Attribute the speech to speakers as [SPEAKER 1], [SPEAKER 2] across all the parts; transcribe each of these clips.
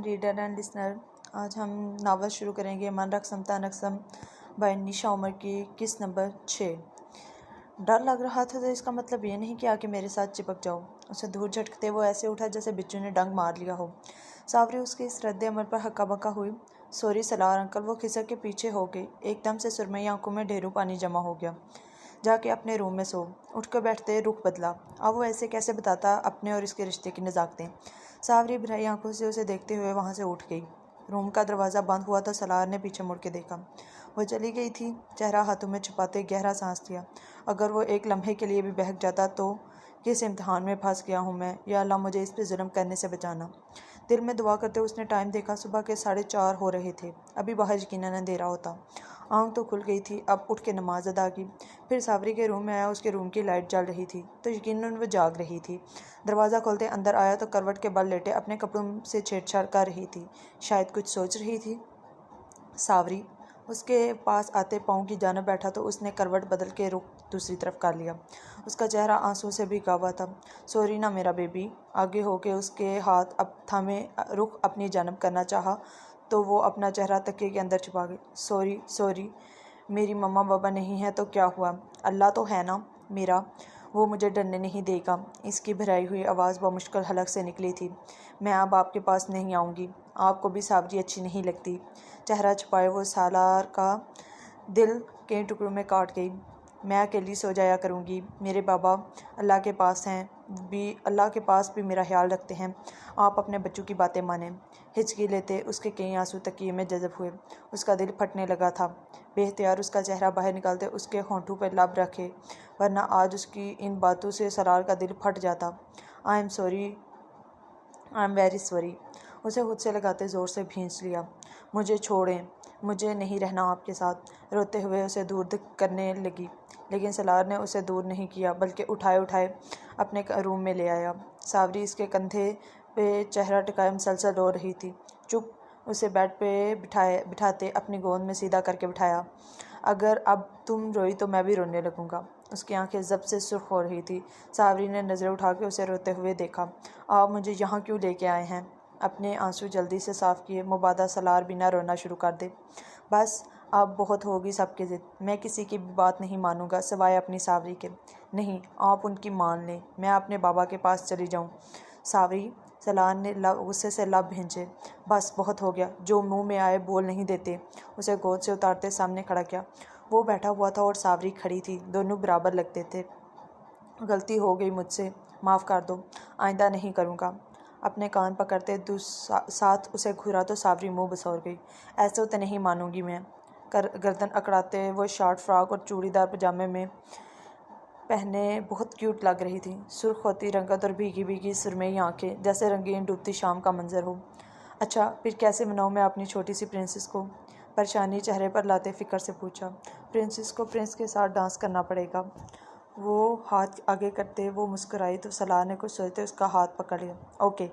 [SPEAKER 1] Reader and listener, آج ہم novel شروع کریں گے من رقصم تا نقصم بائی نشا عمر کی قسط نمبر 6۔ ڈر لگ رہا تھا تو اس کا مطلب یہ نہیں کیا کہ میرے ساتھ چپک جاؤ۔ اسے دور جھٹکتے وہ ایسے اٹھا جیسے بچوں نے ڈنگ مار لیا ہو۔ ساوری اس کے اس رد عمل پر ہکا بکا ہوئی۔ سوری سلار انکل، وہ کھسک کے پیچھے ہو گئی۔ ایک دم سے سرمئی آنکھوں میں ڈھیروں پانی جمع ہو گیا۔ جا کے اپنے روم میں سو۔ اٹھ کر بیٹھتے رخ بدلا۔ اب وہ ایسے کیسے بتاتا اپنے اور اس کے رشتے کی نزاکتیں۔ ساوری بھرائی آنکھوں سے اسے دیکھتے ہوئے وہاں سے اٹھ گئی۔ روم کا دروازہ بند ہوا تو سلار نے پیچھے مڑ کے دیکھا۔ وہ چلی گئی تھی۔ چہرہ ہاتھوں میں چھپاتے گہرا سانس لیا۔ اگر وہ ایک لمحے کے لیے بھی بہک جاتا تو کس امتحان میں پھنس گیا ہوں میں، یا اللہ مجھے اس پہ ظلم کرنے سے بچانا۔ دل میں دعا کرتے اس نے ٹائم دیکھا۔ صبح کے 4:30 ہو رہے تھے۔ ابھی باہر یقیناً اندھیرا ہوتا۔ آنکھ تو کھل گئی تھی، اب اٹھ کے نماز ادا کی۔ پھر ساوری کے روم میں آیا۔ اس کے روم کی لائٹ جل رہی تھی تو یقیناً وہ جاگ رہی تھی۔ دروازہ کھولتے اندر آیا تو کروٹ کے بل لیٹے اپنے کپڑوں سے چھیڑ چھاڑ کر رہی تھی، شاید کچھ سوچ رہی تھی۔ ساوری اس کے پاس آتے پاؤں کی جانب بیٹھا تو اس نے کروٹ بدل کے رخ دوسری طرف کر لیا۔ اس کا چہرہ آنسوں سے بھیگا ہوا تھا۔ سوری نا میرا بیبی۔ آگے ہو کے اس کے ہاتھ اب تھامے رخ اپنی جانب کرنا چاہا تو وہ اپنا چہرہ تکیے کے اندر چھپا گئی۔ سوری سوری، میری مما بابا نہیں ہے تو کیا ہوا، اللہ تو ہے نا میرا، وہ مجھے ڈرنے نہیں دے گا۔ اس کی بھرائی ہوئی آواز بمشکل حلق سے نکلی تھی۔ میں اب آپ کے پاس نہیں آؤں گی۔ آپ کو بھی ساوری اچھی نہیں لگتی۔ چہرہ چھپائے وہ سالار کا دل کئی ٹکڑوں میں کاٹ گئی۔ میں اکیلی سو جایا کروں گی۔ میرے بابا اللہ کے پاس ہیں، اللہ کے پاس بھی میرا خیال رکھتے ہیں۔ آپ اپنے بچوں کی باتیں مانیں۔ ہچکی لیتے اس کے کئی آنسو تکیے میں جذب ہوئے۔ اس کا دل پھٹنے لگا تھا۔ بے اختیار اس کا چہرہ باہر نکالتے اس کے ہونٹوں پہ لب رکھے، ورنہ آج اس کی ان باتوں سے سالار کا دل پھٹ جاتا۔ I am very sorry. اسے خود سے لگاتے زور سے بھینچ لیا۔ مجھے چھوڑیں، مجھے نہیں رہنا آپ کے ساتھ۔ روتے ہوئے اسے دور کرنے لگی، لیکن سالار نے اسے دور نہیں کیا بلکہ اٹھائے اپنے روم میں لے آیا۔ ساوری اس کے کندھے پہ چہرہ ٹکائے مسلسل رو رہی تھی۔ چپ۔ اسے بیڈ پہ بٹھاتے اپنی گود میں سیدھا کر کے بٹھایا۔ اگر اب تم روئی تو میں بھی رونے لگوں گا۔ اس کی آنکھیں ضبط سے سرخ ہو رہی تھی۔ ساوری نے نظریں اٹھا کے اسے روتے ہوئے دیکھا۔ آپ مجھے یہاں کیوں لے کے آئے ہیں؟ اپنے آنسو جلدی سے صاف کیے، مبادا سالار بھی نہ رونا شروع کر دے۔ بس اب بہت ہوگی سب کی ضد۔ میں کسی کی بھی بات نہیں مانوں گا سوائے اپنی ساوری کے۔ نہیں، آپ ان کی مان لیں، میں اپنے بابا کے پاس چلی جاؤں۔ ساوری، سالار نے غصے سے لب بھینچے۔ بس بہت ہو گیا، جو منہ میں آئے بول نہیں دیتے۔ اسے گود سے اتارتے سامنے کھڑا کیا۔ وہ بیٹھا ہوا تھا اور ساوری کھڑی تھی، دونوں برابر لگتے تھے۔ غلطی ہو گئی مجھ سے، معاف کر دو، آئندہ نہیں کروں گا۔ اپنے کان پکڑتے ساتھ اسے گھورا تو ساوری منہ بسور گئی۔ ایسے تو نہیں مانوں گی میں۔ گردن اکڑاتے وہ شارٹ فراک اور چوڑی دار پاجامے میں پہنے بہت کیوٹ لگ رہی تھی۔ سرخ ہوتی رنگت اور بھیگی بھیگی سرمئی آنکھیں، جیسے رنگین ڈوبتی شام کا منظر ہو۔ اچھا، پھر کیسے مناؤں میں اپنی چھوٹی سی پرنسس کو؟ پریشانی چہرے پر لاتے فکر سے پوچھا۔ پرنسس کو پرنس کے ساتھ ڈانس کرنا پڑے گا۔ وہ ہاتھ آگے کرتے وہ مسکرائی تو سالار نے کچھ سوچتے اس کا ہاتھ پکڑ لیا۔ اوکے۔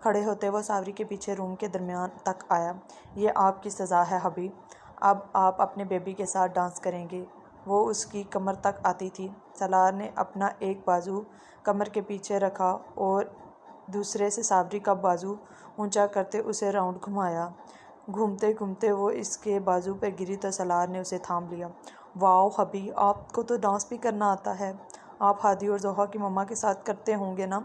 [SPEAKER 1] کھڑے ہوتے وہ ساوری کے پیچھے روم کے درمیان تک آیا۔ یہ آپ کی سزا ہے حبیب، اب آپ اپنے بیبی کے ساتھ ڈانس کریں گے۔ وہ اس کی کمر تک آتی تھی۔ سالار نے اپنا ایک بازو کمر کے پیچھے رکھا اور دوسرے سے ساوری کا بازو اونچا کرتے اسے راؤنڈ گھمایا۔ گھومتے گھومتے وہ اس کے بازو پہ گری تو سالار نے اسے تھام لیا۔ واؤ حبیب، آپ کو تو ڈانس بھی کرنا آتا ہے۔ آپ ہادی اور زوہا کی مما کے ساتھ کرتے ہوں گے نا؟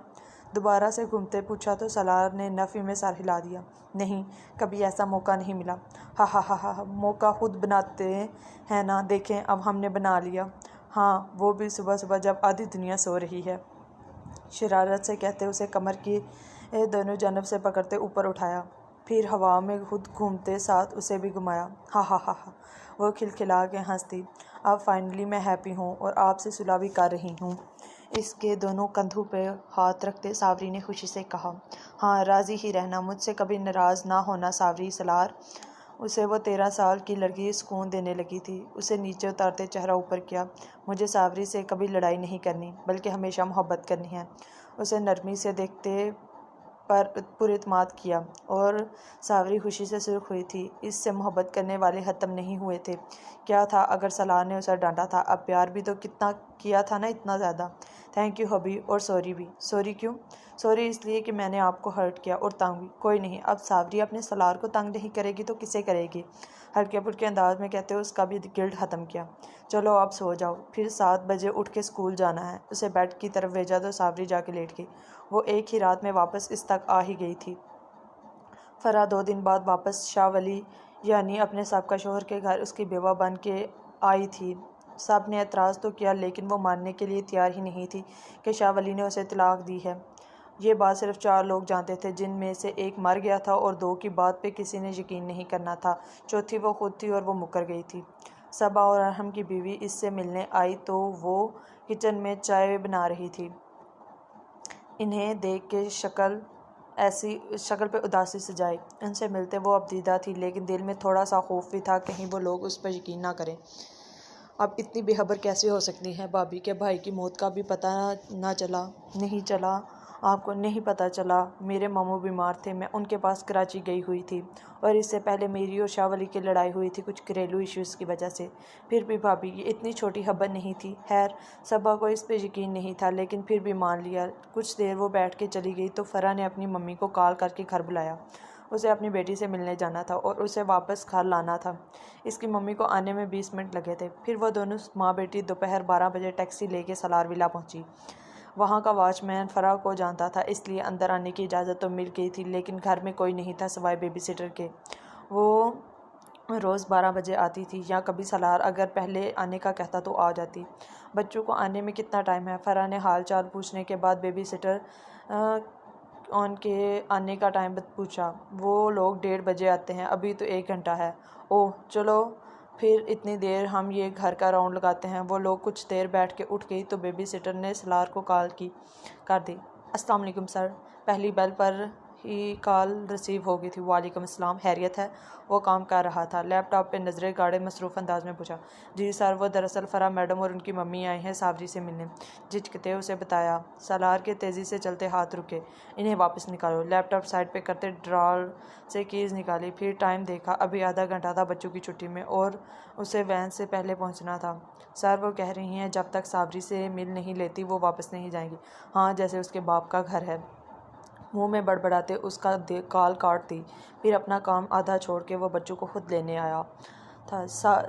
[SPEAKER 1] دوبارہ سے گھومتے پوچھا تو سالار نے نفی میں سر ہلا دیا۔ نہیں، کبھی ایسا موقع نہیں ملا۔ ہا ہا ہا ہا، موقع خود بناتے ہیں نا، دیکھیں اب ہم نے بنا لیا۔ ہاں، وہ بھی صبح صبح جب آدھی دنیا سو رہی ہے۔ شرارت سے کہتے اسے کمر کی دونوں جانب سے پکڑتے اوپر اٹھایا، پھر ہوا میں خود گھومتے ساتھ اسے بھی گھمایا۔ ہا ہا ہا ہا، وہ کھلکھلا کے ہنس دی۔ اب فائنلی میں ہیپی ہوں اور آپ سے صلح بھی کر رہی ہوں۔ اس کے دونوں کندھوں پہ ہاتھ رکھتے ساوری نے خوشی سے کہا۔ ہاں، راضی ہی رہنا، مجھ سے کبھی ناراض نہ ہونا ساوری سالار۔ اسے وہ 13 سال کی لڑکی سکون دینے لگی تھی۔ اسے نیچے اتارتے چہرہ اوپر کیا۔ مجھے ساوری سے کبھی لڑائی نہیں کرنی، بلکہ ہمیشہ محبت کرنی ہے۔ اسے نرمی سے دیکھتے پر اعتماد کیا اور ساوری خوشی سے سرخ ہوئی تھی۔ اس سے محبت کرنے والے ختم نہیں ہوئے تھے۔ کیا تھا اگر سالار نے اسے ڈانٹا تھا، اب پیار بھی تو کتنا کیا تھا نا، اتنا زیادہ۔ تھینک یو حبی، اور سوری بھی۔ سوری کیوں؟ سوری اس لیے کہ میں نے آپ کو ہرٹ کیا اور تنگ بھی۔ کوئی نہیں، اب ساوری اپنے سالار کو تنگ نہیں کرے گی تو کسے کرے گی؟ ہلکے پھلکے انداز میں کہتے ہوئے اس کا بھی گلڈ ختم کیا۔ چلو اب سو جاؤ، پھر 7 بجے اٹھ کے اسکول جانا ہے۔ اسے بیڈ کی طرف بھیجا تو ساوری جا کے لیٹ گئی۔ وہ ایک ہی رات میں واپس اس تک آ ہی گئی تھی۔ فرح 2 دن بعد واپس شاہ ولی یعنی اپنے سابقہ شوہر کے گھر اس کی بیوہ بن کے آئی تھی۔ سب نے اعتراض تو کیا لیکن وہ ماننے کے لیے تیار ہی نہیں تھی کہ شاہ ولی نے اسے طلاق دی ہے۔ یہ بات صرف 4 لوگ جانتے تھے، جن میں سے ایک مر گیا تھا اور 2 کی بات پہ کسی نے یقین نہیں کرنا تھا، چوتھی وہ خود تھی اور وہ مکر گئی تھی۔ صبا اور ارحم کی بیوی اس سے ملنے آئی تو وہ کچن میں چائے بنا رہی تھی۔ انہیں دیکھ کے شکل پہ اداسی سجائی۔ ان سے ملتے وہ اب دیدہ تھی، لیکن دل میں تھوڑا سا خوف بھی تھا کہیں وہ لوگ اس پر یقین نہ کریں۔ اب اتنی بے خبر کیسے ہو سکتی ہیں؟ بھابھی کے بھائی کی موت کا بھی پتہ نہیں چلا؟ آپ کو نہیں پتہ چلا؟ میرے ماموں بیمار تھے، میں ان کے پاس کراچی گئی ہوئی تھی، اور اس سے پہلے میری اور شاہ ولی کی لڑائی ہوئی تھی کچھ گھریلو ایشوز کی وجہ سے۔ پھر بھی بھابھی یہ اتنی چھوٹی خبر نہیں تھی۔ خیر صبا کو اس پہ یقین نہیں تھا لیکن پھر بھی مان لیا۔ کچھ دیر وہ بیٹھ کے چلی گئی تو فرح نے اپنی ممی کو کال کر کے گھر بلایا۔ اسے اپنی بیٹی سے ملنے جانا تھا اور اسے واپس گھر لانا تھا۔ اس کی ممی کو آنے میں 20 منٹ لگے تھے۔ پھر وہ دونوں ماں بیٹی دوپہر 12 بجے ٹیکسی لے کے سالار ولا پہنچی۔ وہاں کا واچ مین فرح کو جانتا تھا، اس لیے اندر آنے کی اجازت تو مل گئی تھی، لیکن گھر میں کوئی نہیں تھا سوائے بیبی سٹر کے۔ وہ روز 12 بجے آتی تھی، یا کبھی سالار اگر پہلے آنے کا کہتا تو آ جاتی۔ بچوں کو آنے میں کتنا ٹائم ہے؟ فرح نے حال چال پوچھنے کے بعد بیبی سٹر ان کے آنے کا ٹائم پوچھا۔ وہ لوگ 1:30 بجے آتے ہیں، ابھی تو 1 گھنٹہ ہے۔ اوہ چلو پھر اتنی دیر ہم یہ گھر کا راؤنڈ لگاتے ہیں۔ وہ لوگ کچھ دیر بیٹھ کے اٹھ گئی تو بیبی سٹر نے سالار کو کال کر دی۔ السلام علیکم سر۔ پہلی بیل پر ہی کال ریسیو ہو گئی تھی۔ وعلیکم السلام، خیریت ہے؟ وہ کام کر رہا تھا، لیپ ٹاپ پہ نظریں گاڑے مصروف انداز میں پوچھا۔ جی سر، وہ دراصل فرح میڈم اور ان کی ممی آئی ہیں ساوری سے ملنے۔ جھجکتے اسے بتایا۔ سالار کے تیزی سے چلتے ہاتھ رکے۔ انہیں واپس نکالو۔ لیپ ٹاپ سائڈ پہ کرتے ڈرار سے کیز نکالی، پھر ٹائم دیکھا، ابھی آدھا گھنٹہ تھا بچوں کی چھٹی میں اور اسے وین سے پہلے پہنچنا تھا۔ سر وہ کہہ رہی ہیں جب تک ساوری سے مل نہیں لیتی وہ واپس نہیں جائیں گی۔ ہاں جیسے اس کے باپ کا گھر ہے۔ منہ میں بڑبڑاتے اس کا کال کاٹ دی۔ پھر اپنا کام آدھا چھوڑ کے وہ بچوں کو خود لینے آیا تھا،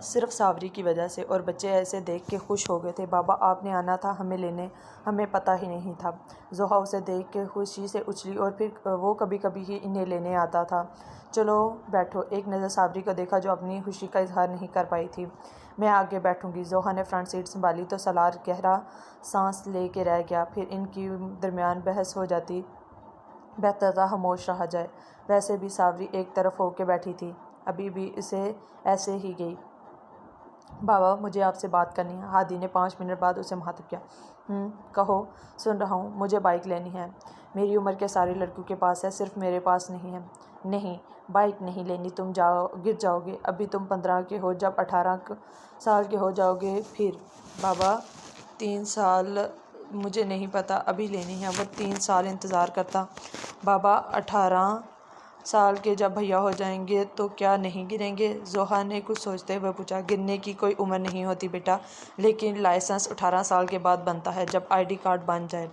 [SPEAKER 1] صرف ساوری کی وجہ سے، اور بچے ایسے دیکھ کے خوش ہو گئے تھے۔ بابا آپ نے آنا تھا ہمیں لینے، ہمیں پتہ ہی نہیں تھا۔ زوہا اسے دیکھ کے خوشی سے اچھلی، اور پھر وہ کبھی کبھی ہی انہیں لینے آتا تھا۔ چلو بیٹھو۔ ایک نظر ساوری کو دیکھا جو اپنی خوشی کا اظہار نہیں کر پائی تھی۔ میں آگے بیٹھوں گی۔ زوہا نے فرنٹ سیٹ سنبھالی تو سالار گہرا سانس لے کے رہ گیا۔ پھر ان کی درمیان بحث ہو جاتی، بہتر تھا خاموش رہا جائے۔ ویسے بھی ساوری ایک طرف ہو کے بیٹھی تھی، ابھی بھی اسے ایسے ہی گئی۔ بابا مجھے آپ سے بات کرنی ہے۔ ہادی نے 5 منٹ بعد اسے مخاطب کیا۔ کہو۔ سن رہا ہوں۔ مجھے بائک لینی ہے۔ میری عمر کے سارے لڑکوں کے پاس ہے، صرف میرے پاس نہیں ہے۔ نہیں بائک نہیں لینی، تم گر جاؤ گے۔ ابھی تم 15 کے ہو، جب 18 سال کے ہو جاؤ گے پھر۔ بابا 3 سال مجھے نہیں پتا، ابھی لینی ہے۔ وہ 3 سال انتظار کرتا۔ بابا 18 سال کے جب بھیا ہو جائیں گے تو کیا نہیں گریں گے؟ زوہا نے کچھ سوچتے ہوئے پوچھا۔ گرنے کی کوئی عمر نہیں ہوتی بیٹا، لیکن لائسنس 18 سال کے بعد بنتا ہے، جب ID کارڈ بن جائے۔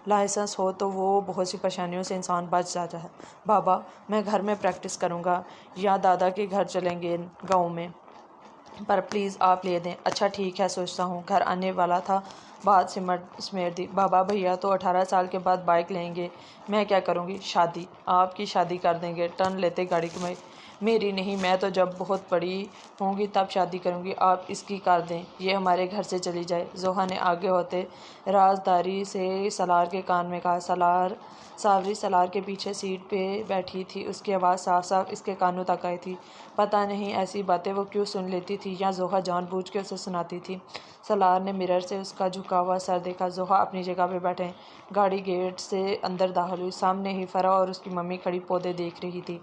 [SPEAKER 1] لائسنس ہو تو وہ بہت سی پریشانیوں سے انسان بچ جاتا ہے۔ بابا میں گھر میں پریکٹس کروں گا یا دادا کے گھر چلیں گے گاؤں میں، پر پلیز آپ لے دیں۔ اچھا ٹھیک ہے، سوچتا ہوں۔ گھر آنے والا تھا، بات سمیٹ دی۔ بابا بھیا تو 18 سال کے بعد بائک لیں گے، میں کیا کروں گی؟ شادی؟ آپ کی شادی کر دیں گے۔ ٹرن لیتے گاڑی گھمائی۔ میری نہیں، میں تو جب بہت بڑی ہوں گی تب شادی کروں گی، آپ اس کی کر دیں، یہ ہمارے گھر سے چلی جائے۔ زوہا نے آگے ہوتے رازداری سے سالار کے کان میں کہا۔ ساوری سالار کے پیچھے سیٹ پہ بیٹھی تھی، اس کی آواز صاف صاف اس کے کانوں تک آئی تھی۔ پتہ نہیں ایسی باتیں وہ کیوں سن لیتی تھی، یا زوہا جان بوجھ کے اسے سناتی تھی۔ سالار نے مرر سے اس کا جھکا ہوا سر دیکھا۔ زوہا اپنی جگہ پہ بیٹھے، گاڑی گیٹ سے اندر داخل ہوئی۔ سامنے ہی فرح اور اس کی ممی کھڑی پودے دیکھ رہی تھی۔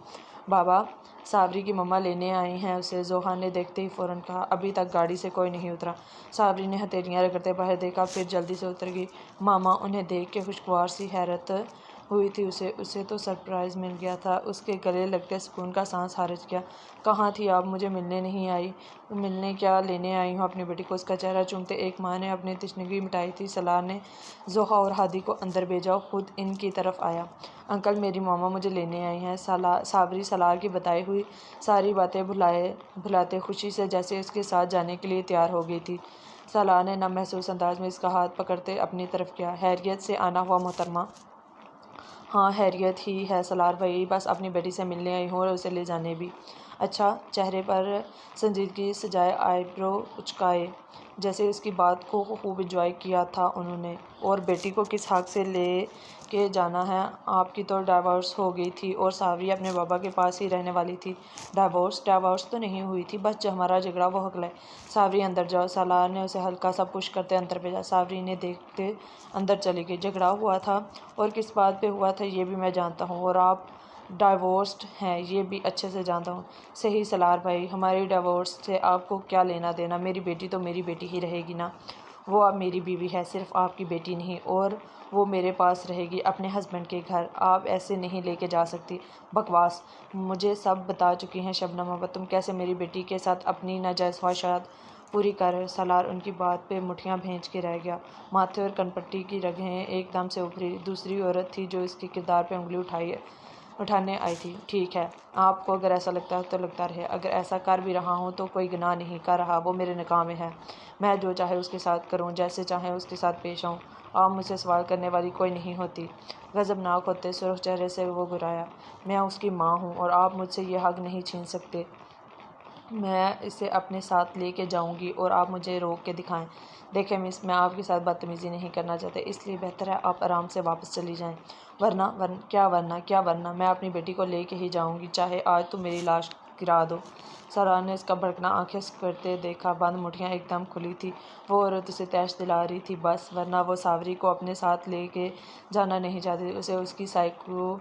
[SPEAKER 1] بابا ساوری کی مما لینے آئی ہیں اسے، زوہا نے دیکھتے ہی فوراً کہا۔ ابھی تک گاڑی سے کوئی نہیں اترا۔ ساوری نے ہتھیلیاں رگڑتے باہر دیکھا، پھر جلدی سے اتر گئی۔ ماما انہیں دیکھ کے خوشگوار سی حیرت ہوئی تھی اسے تو سرپرائز مل گیا تھا۔ اس کے گلے لگتے سکون کا سانس خارج کیا۔ کہاں تھی آپ؟ مجھے ملنے نہیں آئی؟ ملنے کیا، لینے آئی ہوں اپنی بیٹی کو۔ اس کا چہرہ چومتے ایک ماں نے اپنی تشنگی مٹائی تھی۔ سالار نے زوہا اور ہادی کو اندر بھیجا اور خود ان کی طرف آیا۔ انکل، میری ماما مجھے لینے آئی ہیں۔ صابری سالار کی بتائی ہوئی ساری باتیں بھلاتے خوشی سے جیسے اس کے ساتھ جانے کے لیے تیار ہو گئی تھی۔ سالار نے نم محسوس انداز میں اس کا ہاتھ پکڑتے اپنی طرف کیا۔ خیریت سے آنا ہوا محترمہ؟ ہاں خیریت ہی ہے سالار بھائی، بس اپنی بیٹی سے ملنے آئی ہوں اور اسے لے جانے بھی۔ اچھا؟ چہرے پر سنجیدگی سجائے، آئی برو اچکائے، جیسے اس کی بات کو خوب انجوائے کیا تھا انہوں نے۔ اور بیٹی کو کس حق سے لے کے جانا ہے؟ آپ کی تو ڈائیورس ہو گئی تھی اور صابری اپنے بابا کے پاس ہی رہنے والی تھی۔ ڈائیورس تو نہیں ہوئی تھی، بس جو ہمارا جھگڑا وہ حل ہے۔ صابری اندر جاؤ۔ سالار نے اسے ہلکا سا پش کرتے اندر بھیجا۔ صابری نے دیکھتے اندر چلی گئی۔ جھگڑا ہوا تھا اور کس بات پہ ہوا تھا یہ بھی میں جانتا ہوں، اور آپ ڈائیورسڈ ہیں یہ بھی اچھے سے جانتا ہوں۔ صحیح سالار بھائی، ہماری ڈائیورس سے آپ کو کیا لینا دینا؟ میری بیٹی تو میری بیٹی ہی رہے گی نا۔ وہ اب میری بیوی ہے، صرف آپ کی بیٹی نہیں، اور وہ میرے پاس رہے گی اپنے ہسبینڈ کے گھر۔ آپ ایسے نہیں لے کے جا سکتی۔ بکواس، مجھے سب بتا چکی ہیں شبنم اب تم کیسے میری بیٹی کے ساتھ اپنی ناجائز خواہشات پوری کر رہے ہو۔ سالار ان کی بات پہ مٹھیاں بھینچ کے رہ گیا۔ ماتھے اور کنپٹی کی رگیں ایک دم سے ابھری۔ دوسری عورت تھی جو اس کے کردار پہ انگلی اٹھانے آئی تھی۔ ٹھیک ہے، آپ کو اگر ایسا لگتا ہے تو لگتا رہے، اگر ایسا کر بھی رہا ہوں تو کوئی گناہ نہیں کر رہا، وہ میرے نکاح میں ہے۔ میں جو چاہے اس کے ساتھ کروں، جیسے چاہے اس کے ساتھ پیش آؤں، آپ مجھ سے سوال کرنے والی کوئی نہیں ہوتی۔ غضبناک ہوتے سرخ چہرے سے وہ گرایا۔ میں اس کی ماں ہوں اور آپ مجھ سے یہ حق نہیں چھین سکتے۔ میں اسے اپنے ساتھ لے کے جاؤں گی اور آپ مجھے روک کے دکھائیں۔ دیکھیں مس، میں آپ کے ساتھ بدتمیزی نہیں کرنا چاہتا، اس لیے بہتر ہے آپ آرام سے واپس چلی جائیں۔ ورنہ میں اپنی بیٹی کو لے کے ہی جاؤں گی، چاہے آج تم میری لاش گرا دو۔ سالار نے اس کا بھڑکنا آنکھیں سکیڑتے دیکھا۔ بند مٹھیاں ایک دم کھلی تھی۔ وہ عورت اسے تیش دلا رہی تھی بس، ورنہ وہ صابری کو اپنے ساتھ لے کے جانا نہیں چاہتی تھی۔ اسے اس کی سائیکو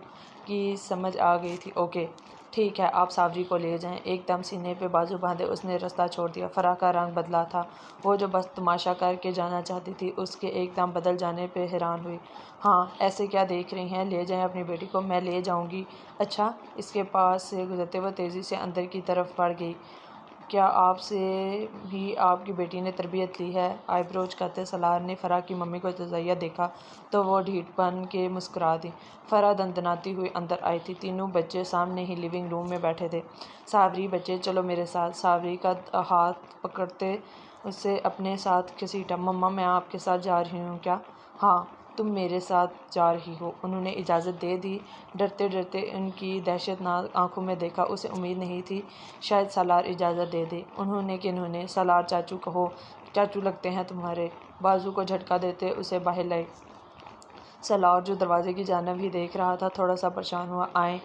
[SPEAKER 1] کی سمجھ آ گئی تھی۔ اوکے ٹھیک ہے، آپ صابری کو لے جائیں۔ ایک دم سینے پہ بازو باندھے اس نے رستہ چھوڑ دیا۔ فرح کا رنگ بدلا تھا۔ وہ جو بس تماشا کر کے جانا چاہتی تھی، اس کے ایک دم بدل جانے پہ حیران ہوئی۔ ہاں، ایسے کیا دیکھ رہی ہیں؟ لے جائیں اپنی بیٹی کو، میں لے جاؤں گی۔ اچھا؟ اس کے پاس سے گزرتے وہ تیزی سے اندر کی طرف بڑھ گئی۔ کیا آپ سے بھی آپ کی بیٹی نے تربیت لی ہے؟ آئی برو اچکاتے سالار نے فرح کی ممی کو تجزیہ دیکھا تو وہ ڈھیٹ بن کے مسکرا دی۔ فرح دندناتی ہوئی اندر آئی تھی۔ تینوں بچے سامنے ہی لیونگ روم میں بیٹھے تھے۔ صابری بچے چلو میرے ساتھ۔ صابری کا ہاتھ پکڑتے اسے اپنے ساتھ گھسیٹا۔ مما میں آپ کے ساتھ جا رہی ہوں کیا؟ ہاں، تم میرے ساتھ جا رہی ہو۔ انہوں نے اجازت دے دی۔ ڈرتے ڈرتے ان کی دہشت ناک آنکھوں میں دیکھا۔ اسے امید نہیں تھی شاید سالار اجازت دے دے۔ انہوں نے سالار چاچو کہو، چاچو لگتے ہیں تمہارے۔ بازو کو جھٹکا دیتے اسے باہر لائے۔ سالار جو دروازے کی جانب ہی دیکھ رہا تھا تھوڑا سا پریشان ہوا۔ آئیں۔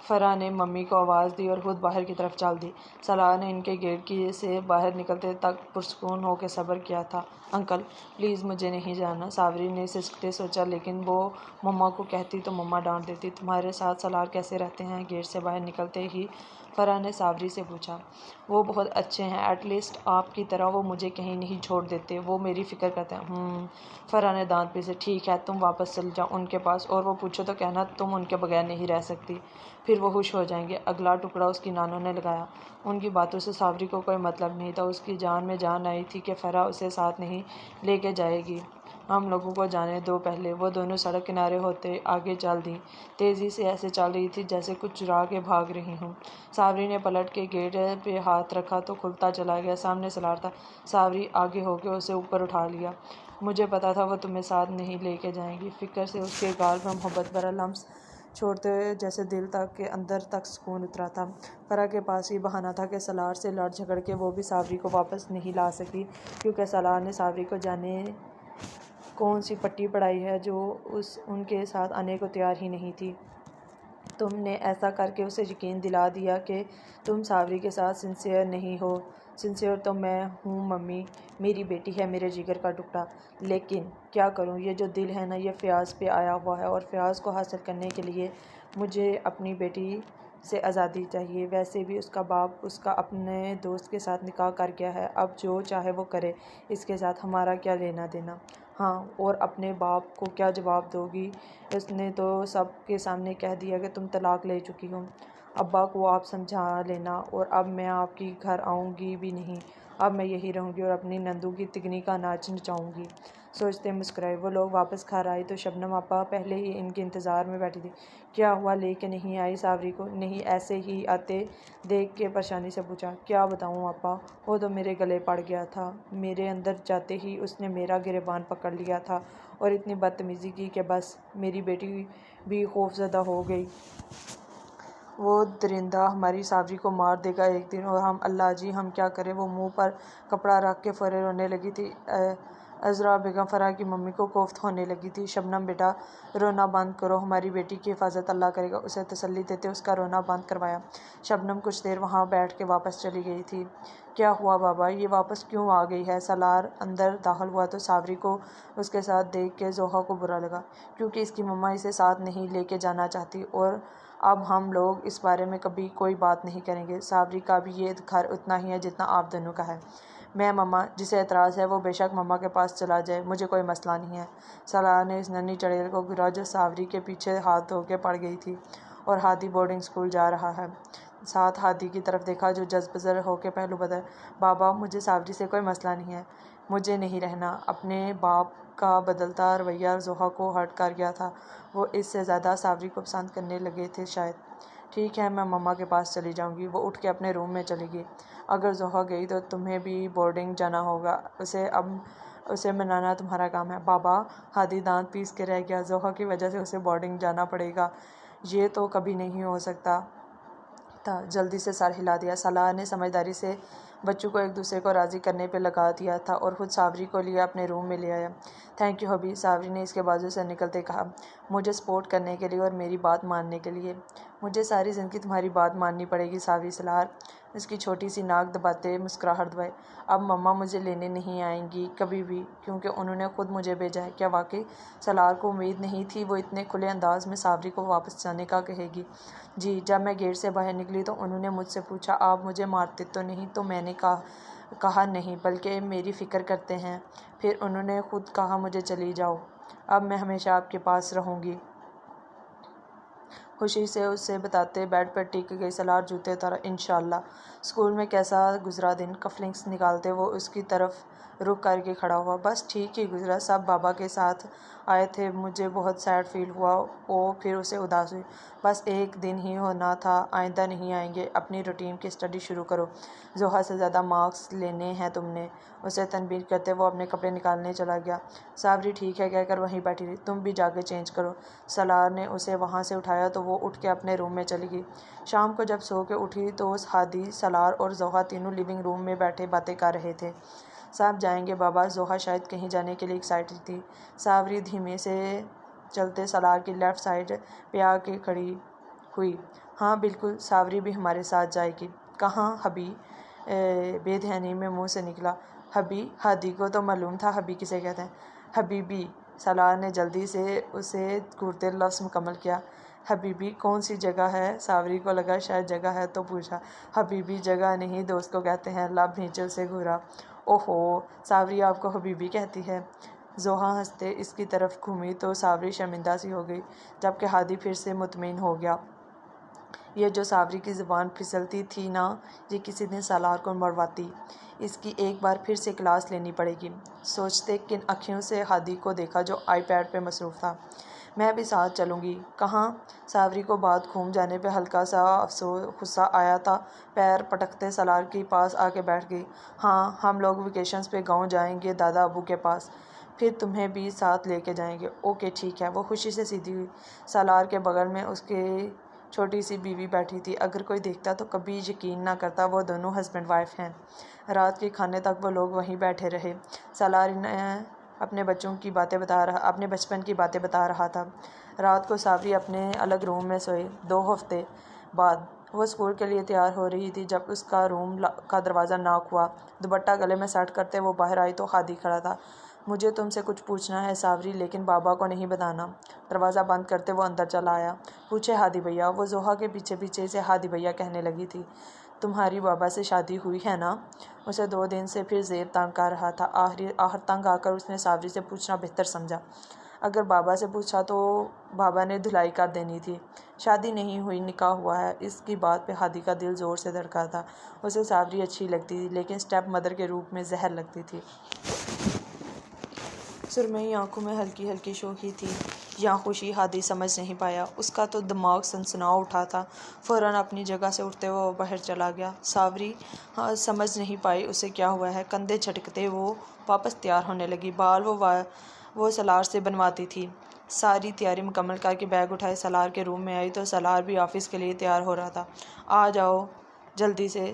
[SPEAKER 1] فرح نے ممی کو آواز دی اور خود باہر کی طرف چل دی۔ سالار نے ان کے گیٹ کی سے باہر نکلتے تک پرسکون ہو کے صبر کیا تھا۔ انکل پلیز مجھے نہیں جانا۔ صابری نے سسکتے سوچا لیکن وہ مما کو کہتی تو مما ڈانٹ دیتی۔ تمہارے ساتھ سالار کیسے رہتے ہیں؟ گیٹ سے باہر نکلتے ہی فرح نے صابری سے پوچھا۔ وہ بہت اچھے ہیں، ایٹ لیسٹ آپ کی طرح وہ مجھے کہیں نہیں چھوڑ دیتے، وہ میری فکر کرتے ہیں۔ فرح نے دانت پیسے۔ ٹھیک ہے، تم واپس چل جاؤ ان کے پاس، اور وہ پوچھو تو کہنا تم ان کے بغیر نہیں رہ سکتی، پھر وہ خوش ہو جائیں گے۔ اگلا ٹکڑا اس کی نانوں نے لگایا۔ ان کی باتوں سے صابری کو کوئی مطلب نہیں تھا۔ اس کی جان میں جان آئی تھی کہ فرح اسے ساتھ نہیں لے کے جائے گی۔ ہم لوگوں کو جانے دو پہلے۔ وہ دونوں سڑک کنارے ہوتے آگے چل دیں۔ تیزی سے ایسے چل رہی تھی جیسے کچھ چرا کے بھاگ رہی ہوں۔ صابری نے پلٹ کے گیٹ پہ ہاتھ رکھا تو کھلتا چلا گیا۔ سامنے سالار تھا۔ صابری آگے ہو کے اسے اوپر اٹھا لیا۔ مجھے پتا تھا وہ تمہیں ساتھ نہیں لے کے جائیں گی۔ فکر سے اس کے گال پر محبت بھرا لمس چھوڑتے ہوئے جیسے دل تک کے اندر تک سکون اترا تھا۔ فرح کے پاس یہ بہانہ تھا کہ سالار سے لڑ جھگڑ کے وہ بھی صابری کو واپس نہیں لا سکی، کیونکہ سالار نے صابری کو جانے کون سی پٹی پڑھائی ہے جو ان کے ساتھ آنے کو تیار ہی نہیں تھی۔ تم نے ایسا کر کے اسے یقین دلا دیا کہ تم صابری کے ساتھ سنسیئر نہیں ہو۔ سنسیئر تو میں ہوں ممی، میری بیٹی ہے میرے جگر کا ٹکڑا، لیکن کیا کروں، یہ جو دل ہے نا یہ فیاض پہ آیا ہوا ہے، اور فیاض کو حاصل کرنے کے لیے مجھے اپنی بیٹی سے آزادی چاہیے۔ ویسے بھی اس کا باپ اس کا اپنے دوست کے ساتھ نکاح کر گیا ہے، اب جو چاہے وہ کرے، اس کے ساتھ ہمارا کیا لینا دینا۔ ہاں، اور اپنے باپ کو کیا جواب دو گی؟ اس نے تو سب کے سامنے کہہ دیا کہ تم طلاق لے چکی ہو۔ ابا کو آپ سمجھا لینا، اور اب میں آپ کی گھر آؤں گی بھی نہیں۔ اب میں یہی رہوں گی اور اپنی نندو کی تگنی کا ناچ نچاؤں گی۔ سوچتے مسکرائے۔ وہ لوگ واپس گھر آئے تو شبنم آپا پہلے ہی ان کے انتظار میں بیٹھی تھی۔ کیا ہوا، لے کے نہیں آئی ساوری کو؟ نہیں، ایسے ہی آتے دیکھ کے پریشانی سے پوچھا۔ کیا بتاؤں آپا، وہ تو میرے گلے پڑ گیا تھا۔ میرے اندر جاتے ہی اس نے میرا گریبان پکڑ لیا تھا اور اتنی بدتمیزی کی کہ بس میری بیٹی بھی خوف زدہ ہو گئی۔ وہ درندہ ہماری ساوری کو مار دے گا ایک دن، اور ہم اللہ جی ہم کیا کریں۔ وہ منہ پر کپڑا رکھ کے فورے رونے لگی تھی۔ عذرا بیگم فرح کی ممی کو کوفت ہونے لگی تھی۔ شبنم بیٹا رونا بند کرو، ہماری بیٹی کی حفاظت اللہ کرے گا، اسے تسلی دیتے اس کا رونا بند کروایا۔ شبنم کچھ دیر وہاں بیٹھ کے واپس چلی گئی تھی۔ کیا ہوا بابا، یہ واپس کیوں آ گئی ہے؟ سالار اندر داخل ہوا تو ساوری کو اس کے ساتھ دیکھ کے زوہا کو برا لگا، کیونکہ اس کی مما اسے ساتھ نہیں لے کے جانا چاہتی، اور اب ہم لوگ اس بارے میں کبھی کوئی بات نہیں کریں گے۔ ساوری کا بھی یہ گھر اتنا ہی ہے جتنا آپ دونوں کا ہے۔ میں مما، جسے اعتراض ہے وہ بے شک مما کے پاس چلا جائے، مجھے کوئی مسئلہ نہیں ہے۔ سالار نے اس ننھی چڑیل کو گھورا جو ساوری کے پیچھے ہاتھ دھو کے پڑ گئی تھی۔ اور ہادی بورڈنگ اسکول جا رہا ہے۔ ساتھ ہادی کی طرف دیکھا جو جذب زر ہو کے پہلو بدل۔ بابا، مجھے ساوری سے کوئی مسئلہ نہیں ہے، مجھے نہیں رہنا۔ اپنے باپ کا بدلتا رویہ زوہا کو ہرٹ کر گیا تھا۔ وہ اس سے زیادہ ساوری کو پسند کرنے لگے تھے شاید۔ ٹھیک ہے، میں مما کے پاس چلی جاؤں گی۔ وہ اٹھ کے اپنے روم میں چلی گئی۔ اگر زوہا گئی تو تمہیں بھی بورڈنگ جانا ہوگا، اسے منانا تمہارا کام ہے۔ بابا، ہادی دانت پیس کے رہ گیا۔ زوہا کی وجہ سے اسے بورڈنگ جانا پڑے گا، یہ تو کبھی نہیں ہو سکتا تھا۔ جلدی سے سر ہلا دیا۔ سالار نے سمجھداری سے بچوں کو ایک دوسرے کو راضی کرنے پہ لگا دیا تھا اور خود ساوری کو لیے اپنے روم میں لے آیا۔ تھینک یو حبی، ساوری نے اس کے بازو سے نکلتے کہا، مجھے سپورٹ کرنے کے لیے اور میری بات ماننے کے لیے۔ مجھے ساری زندگی تمہاری بات ماننی پڑے گی ساوری۔ سالار اس کی چھوٹی سی ناک دباتے مسکراہٹ دبائی۔ اب مما مجھے لینے نہیں آئیں گی کبھی بھی، کیونکہ انہوں نے خود مجھے بھیجا ہے۔ کیا واقعی؟ سالار کو امید نہیں تھی وہ اتنے کھلے انداز میں ساوری کو واپس جانے کا کہے گی۔ جی، جب میں گیٹ سے باہر نکلی تو انہوں نے مجھ سے پوچھا آپ مجھے مارتے تو نہیں؟ تو میں نے کہا نہیں، بلکہ میری فکر کرتے ہیں۔ پھر انہوں نے خود کہا مجھے چلی جاؤ، اب میں ہمیشہ آپ کے پاس رہوں گی۔ خوشی سے اسے بتاتے بیڈ پر ٹک گئی۔ سالار جوتے اتارا۔ انشاءاللہ۔ اسکول میں کیسا گزرا دن؟ کفلنگس نکالتے وہ اس کی طرف رخ کر کے کھڑا ہوا۔ بس ٹھیک ہی گزرا، سب بابا کے ساتھ آئے تھے، مجھے بہت سیڈ فیل ہوا۔ پھر اسے اداس ہوئی۔ بس ایک دن ہی ہونا تھا، آئندہ نہیں آئیں گے، اپنی روٹین کی اسٹڈی شروع کرو، زوہا سے زیادہ مارکس لینے ہیں تم نے۔ اسے تنبیہ کرتے وہ اپنے کپڑے نکالنے چلا گیا۔ ساوری ٹھیک ہے کہہ کر وہیں بیٹھی رہی۔ تم بھی جا کے چینج کرو۔ سالار نے اسے وہاں سے اٹھایا تو وہ اٹھ کے اپنے روم میں چلی گئی۔ شام کو جب سو کے اٹھی تو ہادی، سالار اور زوہا تینوں لیونگ روم میں بیٹھے باتیں کر رہے تھے۔ سب جائیں گے بابا؟ زوہا شاید کہیں جانے کے لیے ایکسائٹڈ تھی۔ ساوری دھیمے سے چلتے سالار کی لیفٹ سائڈ پہ آ کے کھڑی ہوئی۔ ہاں بالکل، ساوری بھی ہمارے ساتھ جائے گی۔ کہاں؟ حبی بے دھیانی میں منہ سے نکلا۔ حبی؟ ہادی کو تو معلوم تھا حبی کسے کہتے ہیں۔ حبیبی، سالار نے جلدی سے اسے گھورتے لفظ مکمل کیا۔ حبیبی کون سی جگہ ہے؟ ساوری کو لگا شاید جگہ ہے تو پوچھا۔ حبیبی جگہ نہیں، دوست کو کہتے ہیں، لب نیچے اسے گھورا۔ اوہو، ساوری آپ کو حبیبی کہتی ہے؟ زوہا ہنستے اس کی طرف گھومی تو ساوری شرمندہ سی ہو گئی، جبکہ ہادی پھر سے مطمئن ہو گیا۔ یہ جو ساوری کی زبان پھسلتی تھی نا، یہ کسی دن سالار کو مرواتی۔ اس کی ایک بار پھر سے کلاس لینی پڑے گی۔ سوچتے کن اکھیوں سے ہادی کو دیکھا جو آئی پیڈ پہ مصروف تھا۔ میں بھی ساتھ چلوں گی۔ کہاں؟ ساوری کو بات گھوم جانے پہ ہلکا سا غصہ آیا تھا، پیر پٹکتے سالار کے پاس آ کے بیٹھ گئی۔ ہاں، ہم لوگ ویکیشنز پہ گاؤں جائیں گے دادا ابو کے پاس، پھر تمہیں بھی ساتھ لے کے جائیں گے۔ اوکے ٹھیک ہے۔ وہ خوشی سے سیدھی ہوئی۔ سالار کے بغل میں اس کی چھوٹی سی بیوی بیٹھی تھی۔ اگر کوئی دیکھتا تو کبھی یقین نہ کرتا وہ دونوں ہسبینڈ وائف ہیں۔ رات کے کھانے تک وہ لوگ وہیں بیٹھے رہے۔ سالار انہیں اپنے بچپن کی باتیں بتا رہا تھا۔ رات کو ساوری اپنے الگ روم میں سوئی۔ 2 ہفتے بعد وہ اسکول کے لیے تیار ہو رہی تھی جب اس کا روم کا دروازہ ناک ہوا۔ دوپٹہ گلے میں سیٹ کرتے وہ باہر آئی تو ہادی کھڑا تھا۔ مجھے تم سے کچھ پوچھنا ہے ساوری، لیکن بابا کو نہیں بتانا۔ دروازہ بند کرتے وہ اندر چلا آیا۔ پوچھے ہادی بھیا۔ وہ زوہا کے پیچھے پیچھے اسے ہادی بھیا کہنے لگی تھی۔ تمہاری بابا سے شادی ہوئی ہے نا؟ اسے 2 دن سے پھر زیب تنگ کر رہا تھا۔ آخر تنگ آ کر اس نے صابری سے پوچھنا بہتر سمجھا۔ اگر بابا سے پوچھا تو بابا نے دھلائی کر دینی تھی۔ شادی نہیں ہوئی، نکاح ہوا ہے۔ اس کی بات پہ ہادی کا دل زور سے دھڑکا تھا۔ اسے صابری اچھی لگتی تھی، لیکن اسٹیپ مدر کے روپ میں زہر لگتی تھی۔ سرمئی آنکھوں میں ہلکی ہلکی شوخی تھی یا خوشی، ہادی سمجھ نہیں پایا۔ اس کا تو دماغ سنسنا اٹھا تھا۔ فوراً اپنی جگہ سے اٹھتے وہ باہر چلا گیا۔ صابری سمجھ نہیں پائی اسے کیا ہوا ہے۔ کندھے جھٹکتے وہ واپس تیار ہونے لگی۔ بال وہ سالار سے بنواتی تھی۔ ساری تیاری مکمل کر کے بیگ اٹھائے سالار کے روم میں آئی تو سالار بھی آفس کے لیے تیار ہو رہا تھا۔ آ جاؤ جلدی سے۔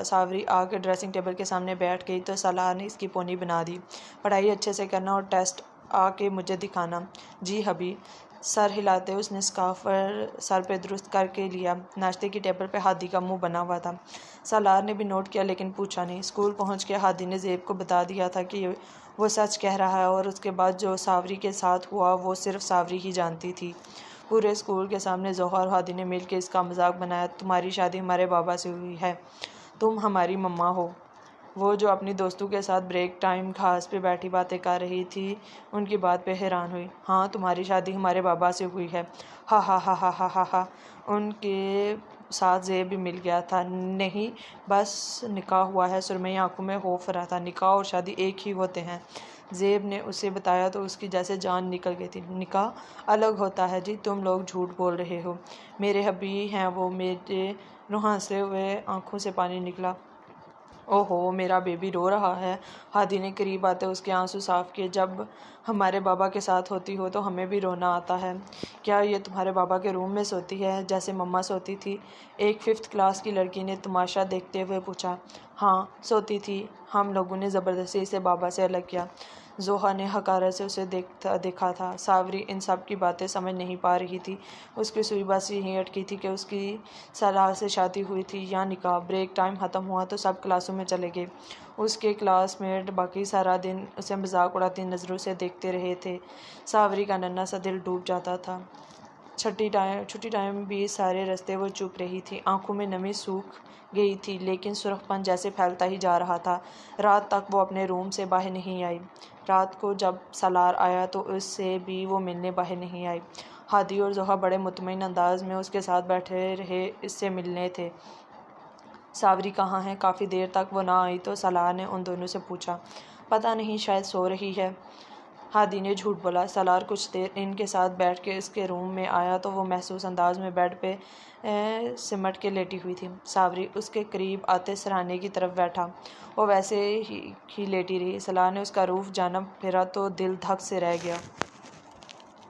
[SPEAKER 1] صابری آ کے ڈریسنگ ٹیبل کے سامنے بیٹھ گئی تو سالار نے اس کی پونی بنا دی۔ پڑھائی اچھے سے کرنا اور ٹیسٹ آ کے مجھے دکھانا۔ جی حبی۔ سر ہلاتے اس نے اسکارف سر پہ درست کر کے لیا۔ ناشتے کی ٹیبل پہ ہادی کا منہ بنا ہوا تھا۔ سالار نے بھی نوٹ کیا لیکن پوچھا نہیں۔ اسکول پہنچ کے ہادی نے زیب کو بتا دیا تھا کہ وہ سچ کہہ رہا ہے اور اس کے بعد جو صابری کے ساتھ ہوا وہ صرف صابری ہی جانتی تھی۔ پورے اسکول کے سامنے زوہا اور ہادی نے مل کے اس کا مذاق بنایا۔ تمہاری شادی ہمارے بابا سے ہوئی ہے، تم ہماری مما ہو۔ وہ جو اپنی دوستوں کے ساتھ بریک ٹائم گھاس پہ بیٹھی باتیں کر رہی تھی ان کی بات پہ حیران ہوئی۔ ہاں تمہاری شادی ہمارے بابا سے ہوئی ہے۔ ہا ہا ہا ہا ہا ہا ہا۔ ان کے ساتھ زیب بھی مل گیا تھا۔ نہیں بس نکاح ہوا ہے۔ سرمئی آنکھوں میں خوف بھرا تھا۔ نکاح اور شادی ایک ہی ہوتے ہیں؟ زیب نے اسے بتایا تو اس کی جیسے جان نکل گئی تھی۔ نکاح الگ ہوتا ہے جی، تم لوگ جھوٹ بول رہے ہو۔ میرے حبی ہیں وہ، میرے روحانستے ہوئے آنکھوں سے پانی نکلا۔ اوہو میرا بیبی رو رہا ہے۔ ہادی نے قریب آتے اس کے آنسو صاف کیے۔ جب ہمارے بابا کے ساتھ ہوتی ہو تو ہمیں بھی رونا آتا ہے۔ کیا یہ تمہارے بابا کے روم میں سوتی ہے جیسے مما سوتی تھی؟ ایک 5th کلاس کی لڑکی نے تماشا دیکھتے ہوئے پوچھا۔ ہاں سوتی تھی، ہم لوگوں نے زبردستی اسے بابا سے الگ کیا۔ زوہا نے حقارت سے اسے دیکھا تھا۔ صابری ان سب کی باتیں سمجھ نہیں پا رہی تھی۔ اس کی سوئی بس یہیں اٹکی تھی کہ اس کی سالار سے شادی ہوئی تھی یا نکاح۔ بریک ٹائم ختم ہوا تو سب کلاسوں میں چلے گئے۔ اس کے کلاس میٹ باقی سارا دن اسے مذاق اڑاتی نظروں سے دیکھتے رہے تھے۔ صابری کا ننھا سا دل ڈوب جاتا تھا۔ چھٹی ٹائم بھی سارے راستے وہ چپ رہی تھی۔ آنکھوں میں نمی سوکھ گئی تھی لیکن سرخ پن جیسے پھیلتا ہی جا رہا تھا۔ رات تک وہ اپنے روم سے باہر نہیں آئی۔ رات کو جب سالار آیا تو اس سے بھی وہ ملنے باہر نہیں آئی۔ ہادی اور زوہا بڑے مطمئن انداز میں اس کے ساتھ بیٹھے رہے، اس سے ملنے تھے۔ صابری کہاں ہے؟ کافی دیر تک وہ نہ آئی تو سالار نے ان دونوں سے پوچھا۔ پتہ نہیں، شاید سو رہی ہے۔ ہادی نے جھوٹ بولا۔ سالار کچھ دیر ان کے ساتھ بیٹھ کے اس کے روم میں آیا تو وہ محسوس انداز میں بیڈ پہ سمٹ کے لیٹی ہوئی تھی۔ صابری اس کے قریب آتے سرہانے کی طرف بیٹھا۔ وہ ویسے ہی لیٹی رہی۔ سالار نے اس کا رخ جانب پھیرا تو دل دھک سے رہ گیا۔